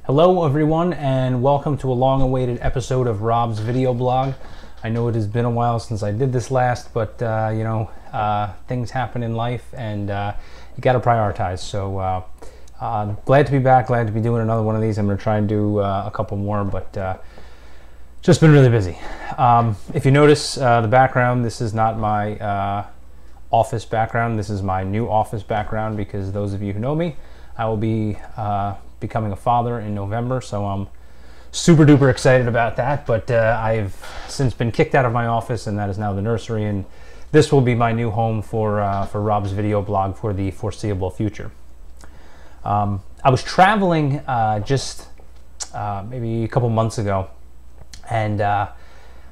Hello everyone, and welcome to a long-awaited episode of Rob's video blog. I know it has been a while since I did this last, but things happen in life and you got to prioritize. So glad to be back, glad to be doing another one of these. I'm going to try and do a couple more, but just been really busy. If you notice the background, this is not my office background. This is my new office background because those of you who know me, I will be becoming a father in November, so I'm super duper excited about that. But I've since been kicked out of my office, and that is now the nursery, and this will be my new home for Rob's video blog for the foreseeable future. I was traveling just maybe a couple months ago, and I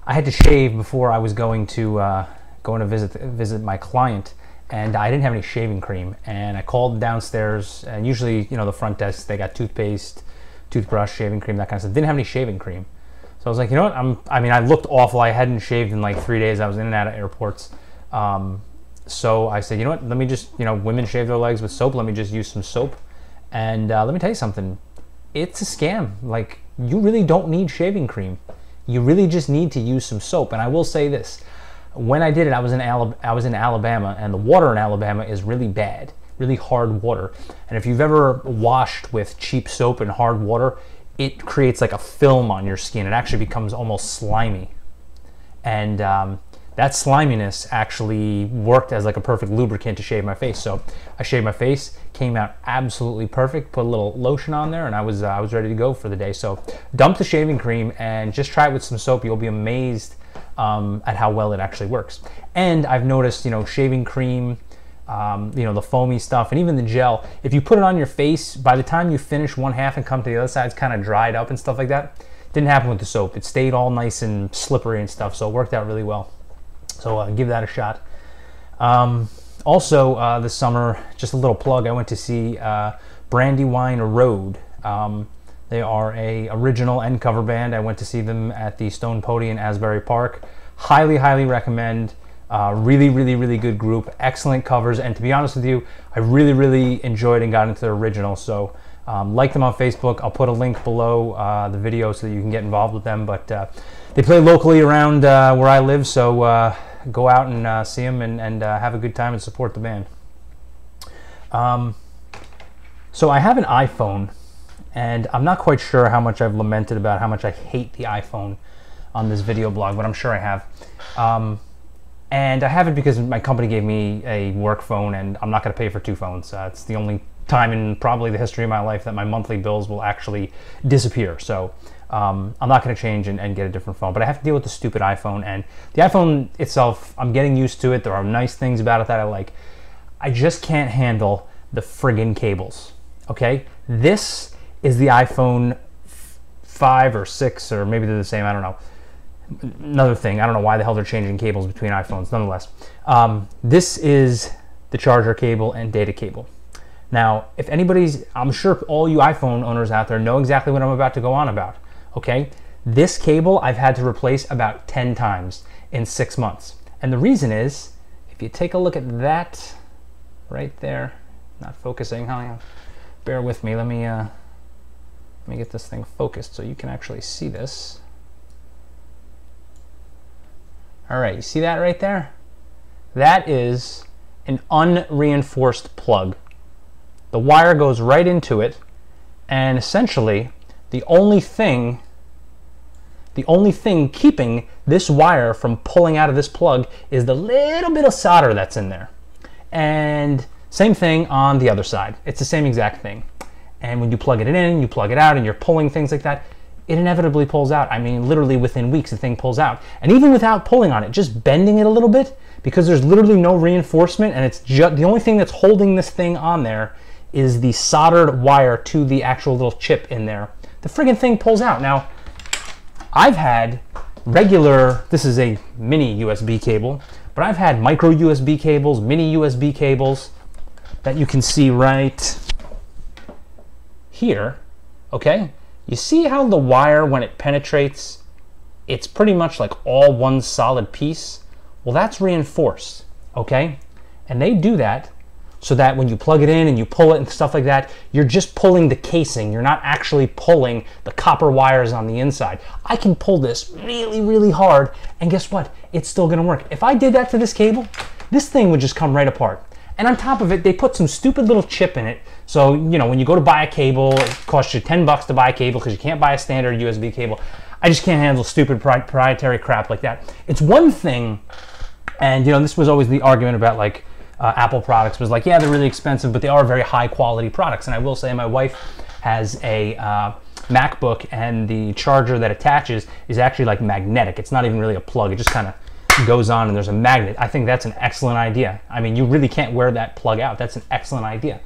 had to shave before I was going to visit my client. And I didn't have any shaving cream, and I called downstairs, and usually, you know, the front desk, they got toothpaste, toothbrush, shaving cream, that kind of stuff. Didn't have any shaving cream. So I was like, you know what, I looked awful. I hadn't shaved in like 3 days. I was in and out of airports. So I said, you know what, let me just, women shave their legs with soap. Let me just use some soap. And let me tell you something, it's a scam. Like, you really don't need shaving cream. You really just need to use some soap. And I will say this, when I did it, I was in Alabama, and the water in Alabama is really bad, really hard water. And if you've ever washed with cheap soap and hard water, it creates like a film on your skin. It actually becomes almost slimy. And that sliminess actually worked as like a perfect lubricant to shave my face. So I shaved my face, came out absolutely perfect, put a little lotion on there, and I was ready to go for the day. So dump the shaving cream and just try it with some soap. You'll be amazed at how well it actually works. And I've noticed, shaving cream, the foamy stuff, and even the gel, if you put it on your face, by the time you finish one half and come to the other side, it's kind of dried up and stuff like that. Didn't happen with the soap. It stayed all nice and slippery and stuff, so it worked out really well. So give that a shot. Also, this summer, just a little plug, I went to see Brandywine Road. They are a original and cover band. I went to see them at the Stone Pody in Asbury Park. Highly, highly recommend. Really, really, really good group. Excellent covers. And to be honest with you, I really, really enjoyed and got into their original. So like them on Facebook. I'll put a link below the video so that you can get involved with them. But they play locally around where I live. So go out and see them and have a good time and support the band. So I have an iPhone. And I'm not quite sure how much I've lamented about how much I hate the iPhone on this video blog, but I'm sure I have. And I have it because my company gave me a work phone, and I'm not going to pay for two phones. It's the only time in probably the history of my life that my monthly bills will actually disappear. So I'm not going to change and get a different phone, but I have to deal with the stupid iPhone. And the iPhone itself, I'm getting used to it. There are nice things about it that I like. I just can't handle the friggin' cables, okay? This is the iPhone 5 or 6, or maybe they're the same, I don't know. Another thing, I don't know why the hell they're changing cables between iPhones, nonetheless. This is the charger cable and data cable. Now, if anybody's, I'm sure all you iPhone owners out there know exactly what I'm about to go on about, okay? This cable I've had to replace about 10 times in 6 months. And the reason is, if you take a look at that right there, not focusing, bear with me, let me get this thing focused so you can actually see this. All right, you see that right there? That is an unreinforced plug. The wire goes right into it, and essentially the only thing keeping this wire from pulling out of this plug is the little bit of solder that's in there. And same thing on the other side. It's the same exact thing. And when you plug it in, you plug it out, and you're pulling things like that, it inevitably pulls out. I mean, literally within weeks, the thing pulls out. And even without pulling on it, just bending it a little bit, because there's literally no reinforcement, and it's just the only thing that's holding this thing on there is the soldered wire to the actual little chip in there. The friggin' thing pulls out. Now, I've had regular, this is a mini USB cable, but I've had micro USB cables, mini USB cables that you can see right here, okay? You see how the wire, when it penetrates, it's pretty much like all one solid piece? Well, that's reinforced, okay? And they do that so that when you plug it in and you pull it and stuff like that, you're just pulling the casing. You're not actually pulling the copper wires on the inside. I can pull this really, really hard, and guess what? It's still gonna work. If I did that to this cable, this thing would just come right apart. And on top of it, they put some stupid little chip in it. So, you know, when you go to buy a cable, it costs you 10 bucks to buy a cable because you can't buy a standard USB cable. I just can't handle stupid proprietary crap like that. It's one thing, and, you know, this was always the argument about, like, Apple products was like, yeah, they're really expensive, but they are very high quality products. And I will say my wife has a MacBook, and the charger that attaches is actually like magnetic. It's not even really a plug. It just kind of goes on and there's a magnet. I think that's an excellent idea. I mean, you really can't wear that plug out. That's an excellent idea.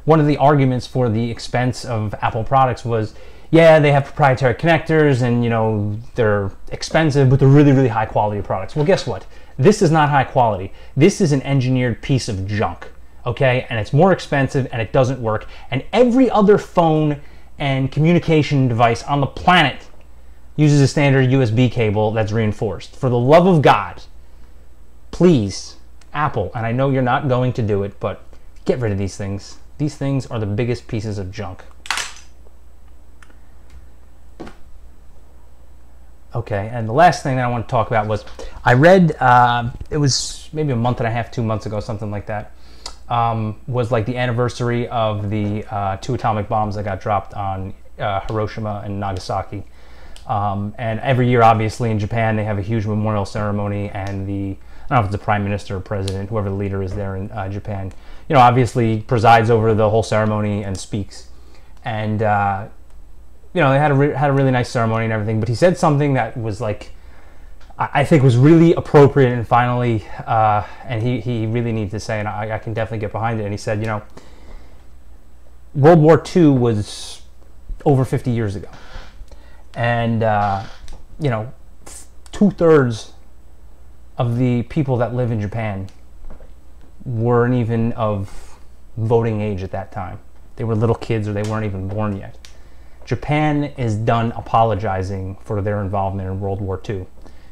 One of the arguments for the expense of Apple products was, yeah, they have proprietary connectors and, you know, they're expensive, but they're really, really high quality products. Well, guess what? This is not high quality. This is an engineered piece of junk, okay? And it's more expensive and it doesn't work. And every other phone and communication device on the planet uses a standard USB cable that's reinforced. For the love of God, please, Apple, and I know you're not going to do it, but get rid of these things. These things are the biggest pieces of junk. Okay, and the last thing that I want to talk about was, I read, it was maybe a month and a half, 2 months ago, something like that, was like the anniversary of the 2 atomic bombs that got dropped on Hiroshima and Nagasaki. And every year, obviously, in Japan, they have a huge memorial ceremony, and I don't know if it's the prime minister or president, whoever the leader is there in Japan, you know, obviously presides over the whole ceremony and speaks. And, you know, they had a really nice ceremony and everything, but he said something that was like, I think was really appropriate, and finally, and he really needed to say, and I can definitely get behind it. And he said, you know, World War II was over 50 years ago. And, you know, 2/3 of the people that live in Japan weren't even of voting age at that time. They were little kids, or they weren't even born yet. Japan is done apologizing for their involvement in World War II.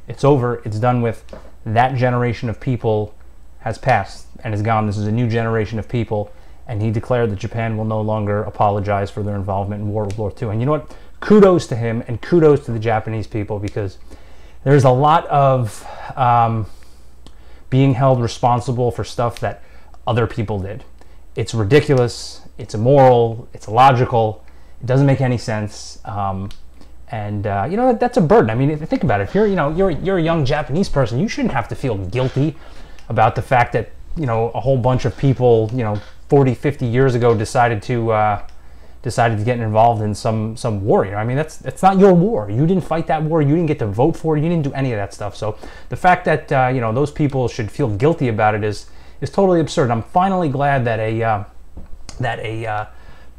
It's over. It's done with. That generation of people has passed and is gone. This is a new generation of people. And he declared that Japan will no longer apologize for their involvement in World War II. And you know what? Kudos to him, and kudos to the Japanese people, because there's a lot of being held responsible for stuff that other people did. It's ridiculous. It's immoral. It's illogical. It doesn't make any sense. You know, that's a burden. I mean, if you think about it, if you're a young Japanese person, you shouldn't have to feel guilty about the fact that, you know, a whole bunch of people, you know, 40, 50 years ago decided to get involved in some war. You know, I mean, it's not your war. You didn't fight that war. You didn't get to vote for it. You didn't do any of that stuff. So the fact that you know, those people should feel guilty about it is totally absurd. I'm finally glad that a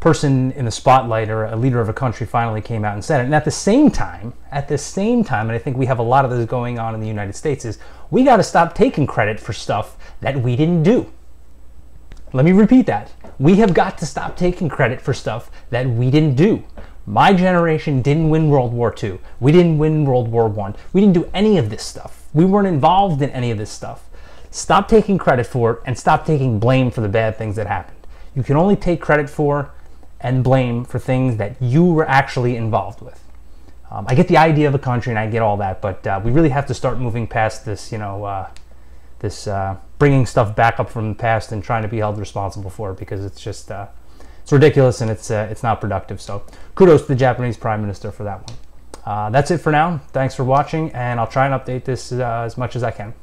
person in the spotlight, or a leader of a country, finally came out and said it. And at the same time, and I think we have a lot of this going on in the United States, is we got to stop taking credit for stuff that we didn't do. Let me repeat that. We have got to stop taking credit for stuff that we didn't do. My generation didn't win World War II. We didn't win World War I. We didn't do any of this stuff. We weren't involved in any of this stuff. Stop taking credit for it, and stop taking blame for the bad things that happened. You can only take credit for and blame for things that you were actually involved with. I get the idea of a country, and I get all that, but we really have to start moving past this, you know, bringing stuff back up from the past and trying to be held responsible for it, because it's just it's ridiculous, and it's not productive. So kudos to the Japanese Prime Minister for that one. That's it for now. Thanks for watching, and I'll try and update this as much as I can.